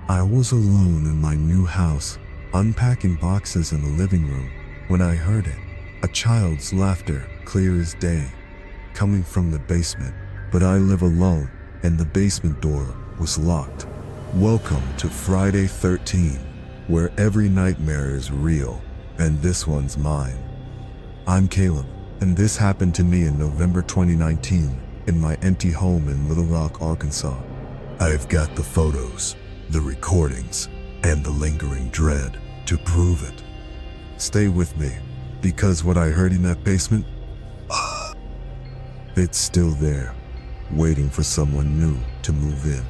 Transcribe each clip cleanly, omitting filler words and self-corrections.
I was alone in my new house, unpacking boxes in the living room, when I heard it. A child's laughter, clear as day, coming from the basement. But I live alone, and the basement door was locked. Welcome to Friday 13, where every nightmare is real, and this one's mine. I'm Caleb, and this happened to me in November 2019, in my empty home in Little Rock, Arkansas. I've got the photos, the recordings, and the lingering dread to prove it. Stay with me, because what I heard in that basement, it's still there, waiting for someone new to move in.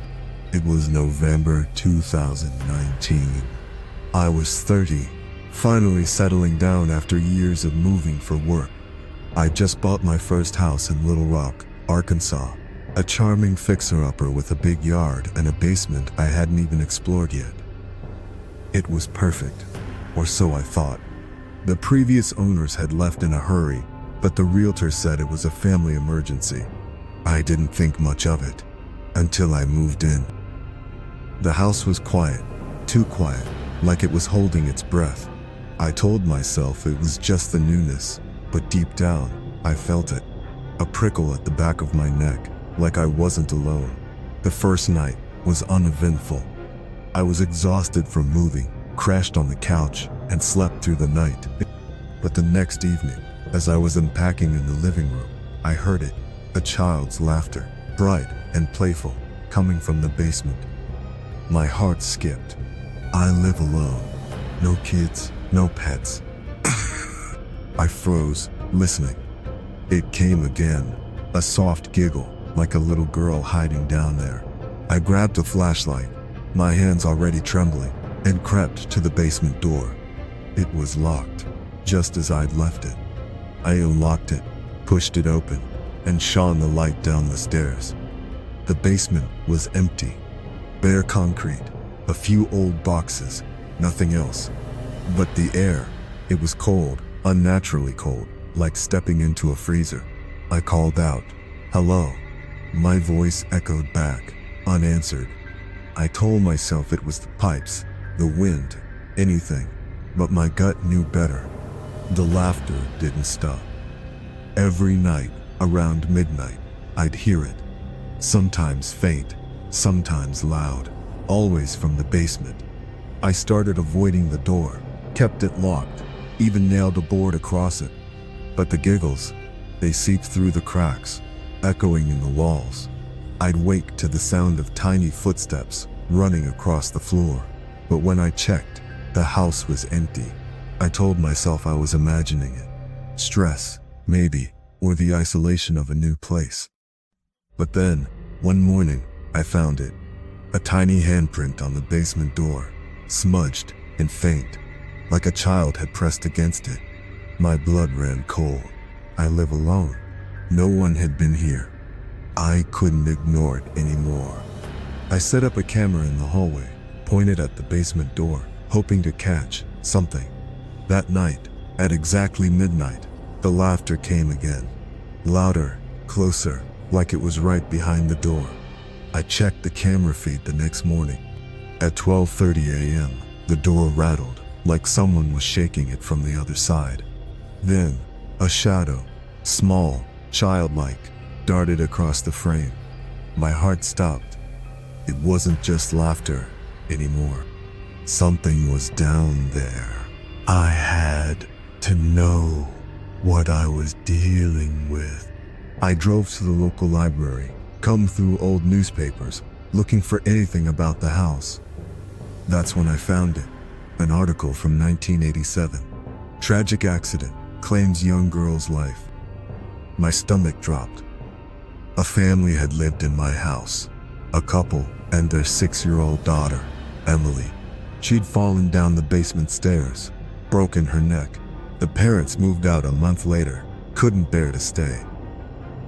It was November 2019. I was 30, finally settling down after years of moving for work. I just bought my first house in Little Rock, Arkansas. A charming fixer-upper with a big yard and a basement I hadn't even explored yet. It was perfect, or so I thought. The previous owners had left in a hurry, but the realtor said it was a family emergency. I didn't think much of it, until I moved in. The house was quiet, too quiet, like it was holding its breath. I told myself it was just the newness, but deep down, I felt it. A prickle at the back of my neck, like I wasn't alone. The first night was uneventful. I was exhausted from moving, crashed on the couch, and slept through the night. But the next evening, as I was unpacking in the living room, I heard it, a child's laughter, bright and playful, coming from the basement. My heart skipped. I live alone. No kids, no pets. I froze, listening. It came again, a soft giggle, like a little girl hiding down there. I grabbed a flashlight, my hands already trembling, and crept to the basement door. It was locked, just as I'd left it. I unlocked it, pushed it open, and shone the light down the stairs. The basement was empty. Bare concrete, a few old boxes, nothing else. But the air, it was cold, unnaturally cold, like stepping into a freezer. I called out, "Hello." My voice echoed back, unanswered. I told myself it was the pipes, the wind, anything, but my gut knew better. The laughter didn't stop. Every night, around midnight, I'd hear it. Sometimes faint, sometimes loud, always from the basement. I started avoiding the door, kept it locked, even nailed a board across it. But the giggles, they seeped through the cracks, echoing in the walls. I'd wake to the sound of tiny footsteps running across the floor. But when I checked, the house was empty. I told myself I was imagining it. Stress, maybe, or the isolation of a new place. But then, one morning, I found it. A tiny handprint on the basement door, smudged and faint, like a child had pressed against it. My blood ran cold. I live alone. No one had been here. I couldn't ignore it anymore. I set up a camera in the hallway, pointed at the basement door, hoping to catch something. That night, at exactly midnight, the laughter came again. Louder, closer, like it was right behind the door. I checked the camera feed the next morning. At 12:30 a.m., the door rattled, like someone was shaking it from the other side. Then, a shadow, small, childlike, darted across the frame. My heart stopped. It wasn't just laughter anymore. Something was down there. I had to know what I was dealing with. I drove to the local library, combed through old newspapers, looking for anything about the house. That's when I found it. An article from 1987. Tragic accident, claims young girl's life. My stomach dropped. A family had lived in my house. A couple and their 6-year-old daughter, Emily. She'd fallen down the basement stairs, broken her neck. The parents moved out a month later, couldn't bear to stay.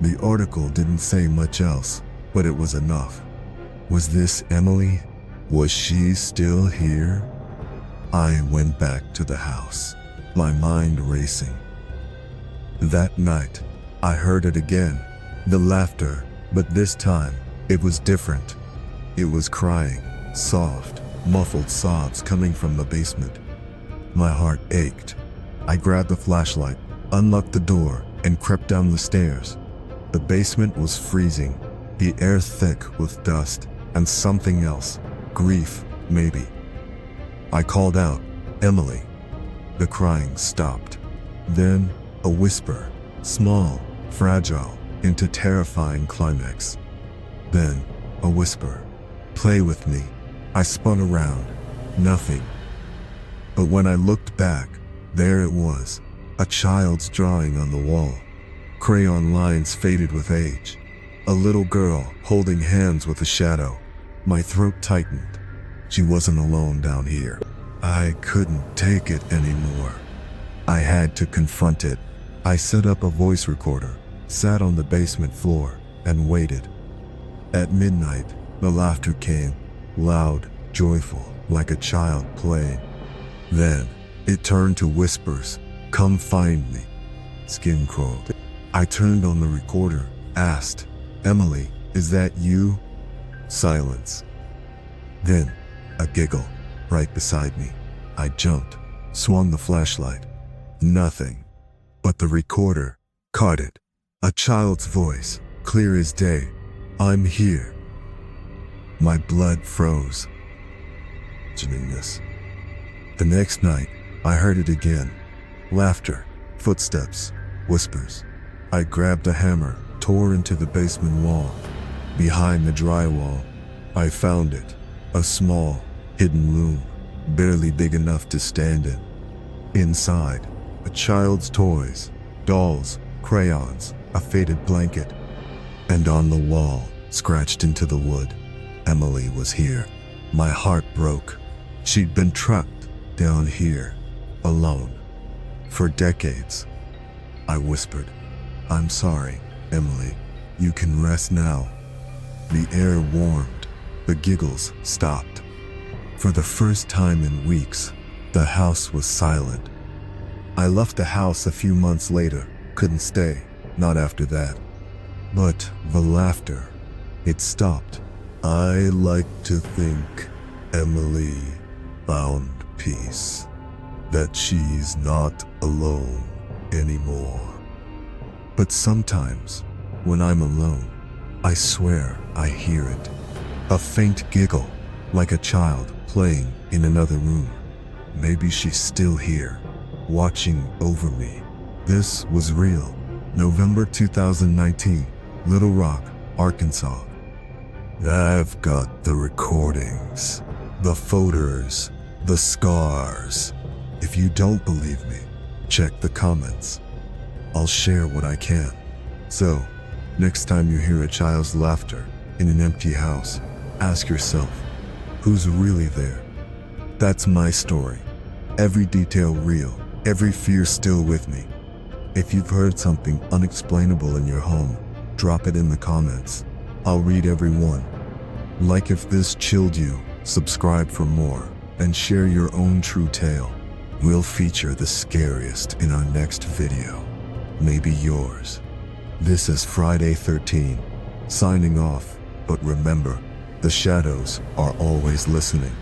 The article didn't say much else, but it was enough. Was this Emily? Was she still here? I went back to the house, my mind racing. That night, I heard it again, the laughter, but this time, it was different. It was crying, soft, muffled sobs coming from the basement. My heart ached. I grabbed the flashlight, unlocked the door, and crept down the stairs. The basement was freezing, the air thick with dust and something else, grief, maybe. I called out, "Emily." The crying stopped. Then a whisper, small, fragile, into terrifying climax. Then a whisper, "Play with me." I spun around, nothing. But when I looked back, there it was, a child's drawing on the wall. Crayon lines faded with age. A little girl holding hands with a shadow. My throat tightened. She wasn't alone down here. I couldn't take it anymore. I had to confront it. I set up a voice recorder, sat on the basement floor, and waited. At midnight, the laughter came, loud, joyful, like a child playing. Then, it turned to whispers, "Come find me." Skin crawled. I turned on the recorder, asked, "Emily, is that you?" Silence. Then, a giggle, right beside me. I jumped, swung the flashlight. Nothing. But the recorder caught it. A child's voice, clear as day. "I'm here." My blood froze. This. The next night, I heard it again. Laughter, footsteps, whispers. I grabbed a hammer, tore into the basement wall. Behind the drywall, I found it. A small, hidden room, barely big enough to stand in. Inside, a child's toys, dolls, crayons, a faded blanket. And on the wall, scratched into the wood, Emily was here. My heart broke. She'd been trapped down here, alone, for decades. I whispered, "I'm sorry, Emily. You can rest now." The air warmed. The giggles stopped. For the first time in weeks, the house was silent. I left the house a few months later. Couldn't stay, not after that. But the laughter, it stopped. I like to think Emily found peace, that she's not alone anymore. But sometimes, when I'm alone, I swear I hear it. A faint giggle, like a child playing in another room. Maybe she's still here, watching over me. This was real. November 2019, Little Rock, Arkansas. I've got the recordings, the photos, the scars. If you don't believe me, check the comments. I'll share what I can. So, next time you hear a child's laughter in an empty house, ask yourself, who's really there? That's my story. Every detail real, every fear still with me. If you've heard something unexplainable in your home, drop it in the comments. I'll read every one. Like if this chilled you, subscribe for more, and share your own true tale. We'll feature the scariest in our next video. Maybe yours. This is Friday 13, signing off, but remember, the shadows are always listening.